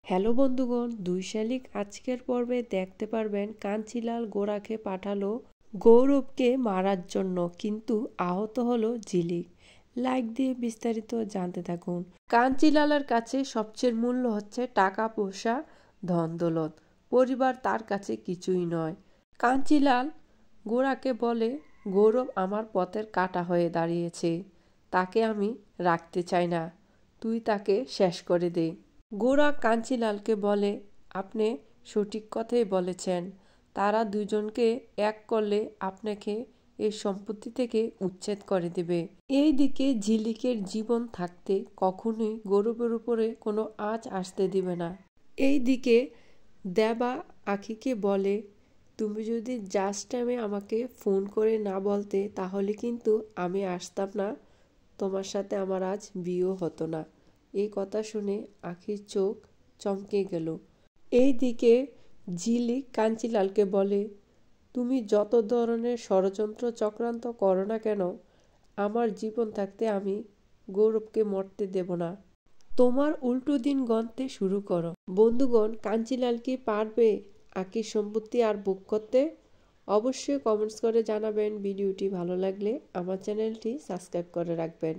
Hello বন্ধুগণ, দুই শালিক আজকের পর্বে দেখতে পারবেন কাঞ্চিলাল গোরাকে পাঠালো গৌরবকে মারার জন্য, কিন্তু আহত হলো ঝিলিক। লাইক দিয়ে বিস্তারিত জানতে থাকুন। কাঞ্চিলালের কাছে সবচেয়ে মূল্য হচ্ছে টাকা পয়সা, ধন দৌলত। পরিবার তার কাছে কিছুই নয়। কাঞ্চিলাল গোরাকে বলে, গৌরব আমার পথের কাঁটা হয়ে দাঁড়িয়েছে, তাকে আমি রাখতে চাই না, তুই তাকে শেষ করে দে। গোরা কাঞ্চিলালকে বলে, আপনি সঠিক কথাই বলেছেন, তারা দুজনকে এক করলে আপনাকে এই সম্পত্তি থেকে উচ্ছেদ করে দেবে। এই দিকে ঝিলিকের জীবন থাকতে কখনোই গৌরবের উপরে কোনো আঁচ আসতে দিবে না। এই দিকে দেবা আখিকে বলে, তুমি যদি জাস্ট টাইমে আমাকে ফোন করে না বলতে তাহলে কিন্তু আমি আসতাম না, তোমার সাথে আমার আজ বিয়েও হতো না। এই কথা শুনে আখির চোখ চমকে গেল। এই দিকে ঝিলিক কাঞ্চিলালকে বলে, তুমি যত ধরনের ষড়যন্ত্র চক্রান্ত করো না কেন, আমার জীবন থাকতে আমি গৌরবকে মরতে দেব না। তোমার উল্টো দিন গণতে শুরু করো। বন্ধুগণ, কাঞ্চিলাল কি পারবে আখির সম্পত্তি আর ভোগ করতে? অবশ্যই কমেন্টস করে জানাবেন। ভিডিওটি ভালো লাগলে আমার চ্যানেলটি সাবস্ক্রাইব করে রাখবেন।